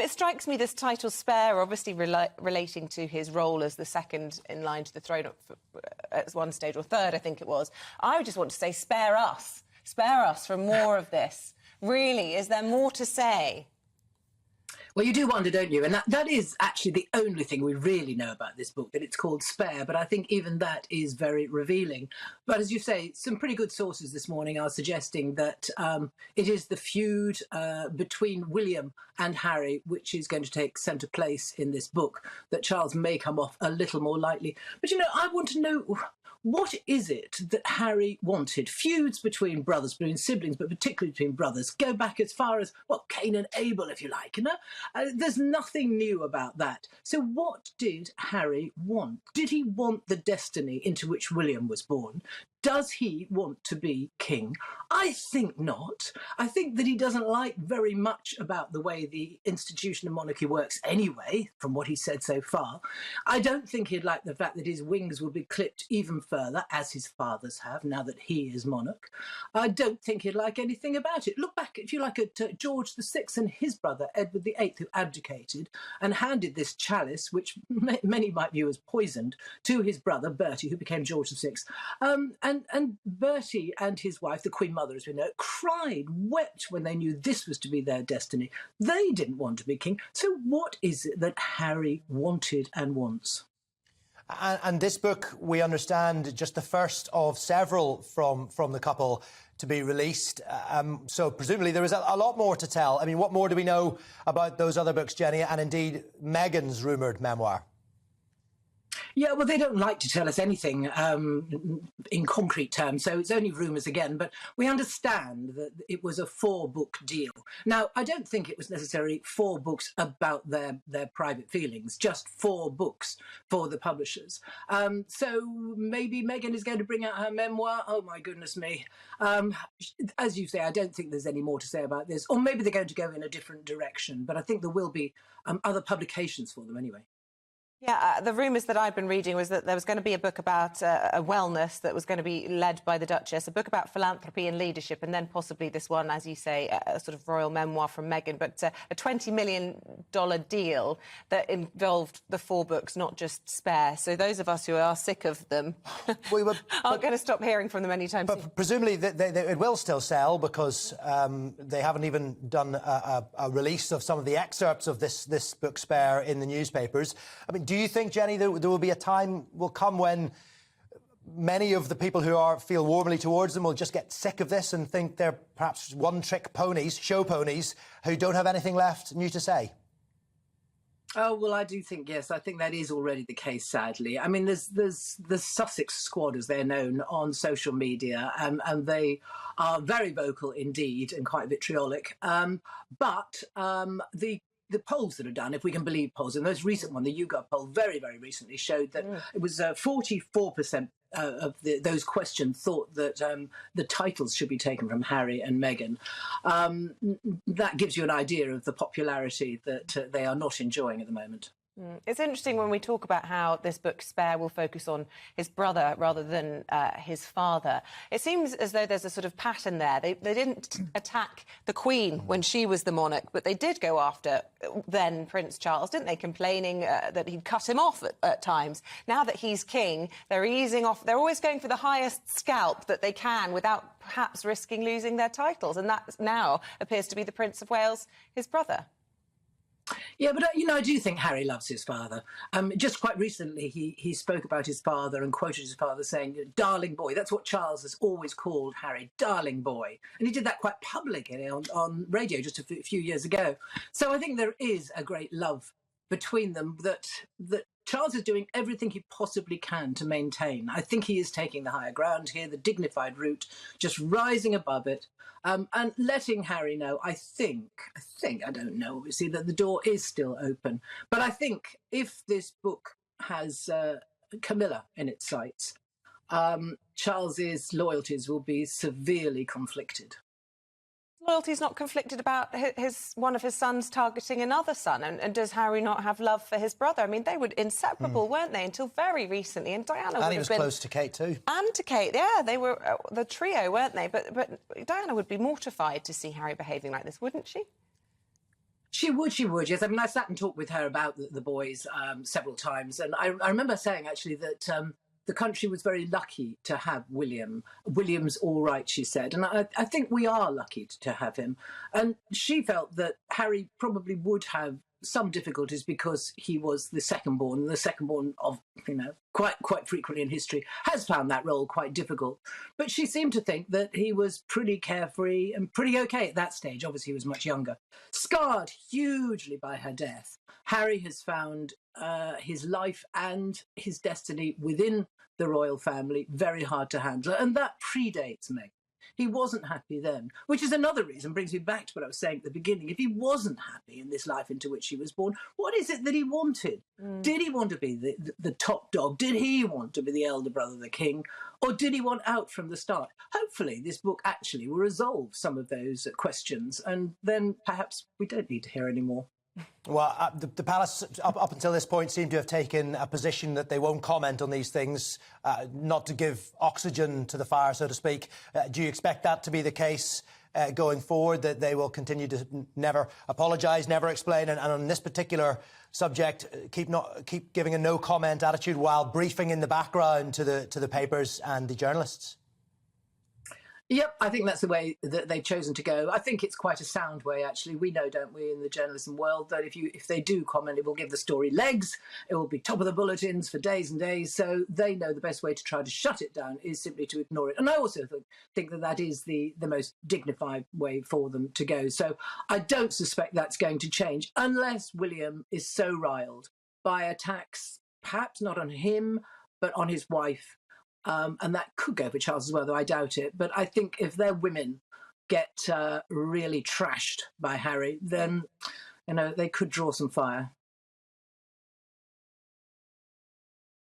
it strikes me this title spare, obviously relating to his role as the second in line to the throne at one stage, or third, I think it was. I would just want to say, spare us from more of this. Really, is there more to say? Well, you do wonder, don't you? And that is actually the only thing we really know about this book, that it's called Spare. But I think even that is very revealing. But as you say, some pretty good sources this morning are suggesting that it is the feud between William and Harry which is going to take centre place in this book, that Charles may come off a little more lightly. But, you know, I want to know, what is it that Harry wanted? Feuds between brothers, between siblings, but particularly between brothers, go back as far as, well, Cain and Abel, if you like, you know? There's nothing new about that. So what did Harry want? Did he want the destiny into which William was born? Does he want to be king? I think not. I think that he doesn't like very much about the way the institution of monarchy works anyway, from what he said so far. I don't think he'd like the fact that his wings will be clipped even further, as his fathers have, now that he is monarch. I don't think he'd like anything about it. Look back, if you like, at George VI and his brother, Edward VIII, who abdicated and handed this chalice, which many might view as poisoned, to his brother, Bertie, who became George VI. And Bertie and his wife, the Queen Mother, as we know, cried, wept when they knew this was to be their destiny. They didn't want to be king. So what is it that Harry wanted and wants? And this book, we understand, just the first of several from the couple to be released. So presumably there is a lot more to tell. I mean, what more do we know about those other books, Jenny, and indeed Meghan's rumoured memoir? Yeah, well, they don't like to tell us anything in concrete terms, so it's only rumours again. But we understand that it was a 4-book deal. Now, I don't think it was necessarily 4 books about their private feelings, just 4 books for the publishers. So maybe Meghan is going to bring out her memoir. Oh, my goodness me. As you say, I don't think there's any more to say about this. Or maybe they're going to go in a different direction. But I think there will be other publications for them anyway. Yeah, the rumours that I've been reading was that there was going to be a book about a wellness that was going to be led by the Duchess, a book about philanthropy and leadership, and then possibly this one, as you say, a sort of royal memoir from Meghan, but a $20 million deal that involved the 4 books, not just Spare. So those of us who are sick of them aren't going to stop hearing from them anytime soon. But presumably it will still sell, because they haven't even done a release of some of the excerpts of this book Spare in the newspapers. I mean, do you think, Jenny, there will be a time will come when many of the people who feel warmly towards them will just get sick of this and think they're perhaps one-trick ponies, show ponies, who don't have anything left new to say? Oh, well, I do think, yes, I think that is already the case, sadly. I mean, there's the Sussex squad, as they're known, on social media, and they are very vocal indeed and quite vitriolic. But the polls that are done, if we can believe polls, and the most recent one, the YouGov poll, very, very recently showed that it was 44% of those questioned thought that the titles should be taken from Harry and Meghan. That gives you an idea of the popularity that they are not enjoying at the moment. It's interesting when we talk about how this book, Spare, will focus on his brother rather than his father. It seems as though there's a sort of pattern there. They didn't attack the Queen when she was the monarch, but they did go after then Prince Charles, didn't they, complaining that he'd cut him off at times. Now that he's king, they're easing off. They're always going for the highest scalp that they can without perhaps risking losing their titles, and that now appears to be the Prince of Wales, his brother. Yeah, but, you know, I do think Harry loves his father. Just quite recently, he spoke about his father and quoted his father saying, darling boy. That's what Charles has always called Harry, darling boy. And he did that quite publicly on radio just a few years ago. So I think there is a great love between them that Charles is doing everything he possibly can to maintain. I think he is taking the higher ground here, the dignified route, just rising above it, and letting Harry know, I think, I don't know, obviously, that the door is still open. But I think if this book has Camilla in its sights, Charles's loyalties will be severely conflicted. Loyalty's not conflicted about one of his sons targeting another son, and does Harry not have love for his brother? I mean, they were inseparable, weren't they, until very recently? And Diana and he was close to Kate too. And to Kate, yeah, they were the trio, weren't they? But Diana would be mortified to see Harry behaving like this, wouldn't she? She would, yes. I mean, I sat and talked with her about the boys several times, and I remember saying actually that the country was very lucky to have William. William's all right, she said, and I think we are lucky to have him. And she felt that Harry probably would have some difficulties because he was the second born, and the second born of, quite frequently in history has found that role quite difficult. But she seemed to think that he was pretty carefree and pretty okay at that stage. Obviously, he was much younger. Scarred hugely by her death, Harry has found his life and his destiny within the royal family very hard to handle, and that predates Meghan. He wasn't happy then, which is another reason, brings me back to what I was saying at the beginning. If he wasn't happy in this life into which he was born, what is it that he wanted? Did he want to be the top dog? Did he want to be the elder brother of the king? Or did he want out from the start? Hopefully this book actually will resolve some of those questions, and then perhaps we don't need to hear any more. Well, the palace, up until this point, seem to have taken a position that they won't comment on these things, not to give oxygen to the fire, so to speak. Do you expect that to be the case going forward, that they will continue to never apologise, never explain, and on this particular subject, keep giving a no-comment attitude while briefing in the background to the papers and the journalists? Yep, I think that's the way that they've chosen to go. I think it's quite a sound way, actually. We know, don't we, in the journalism world, that if they do comment, it will give the story legs. It will be top of the bulletins for days and days. So they know the best way to try to shut it down is simply to ignore it. And I also think that that is the most dignified way for them to go. So I don't suspect that's going to change unless William is so riled by attacks, perhaps not on him, but on his wife. And that could go for Charles as well, though I doubt it. But I think if their women get really trashed by Harry, then, they could draw some fire.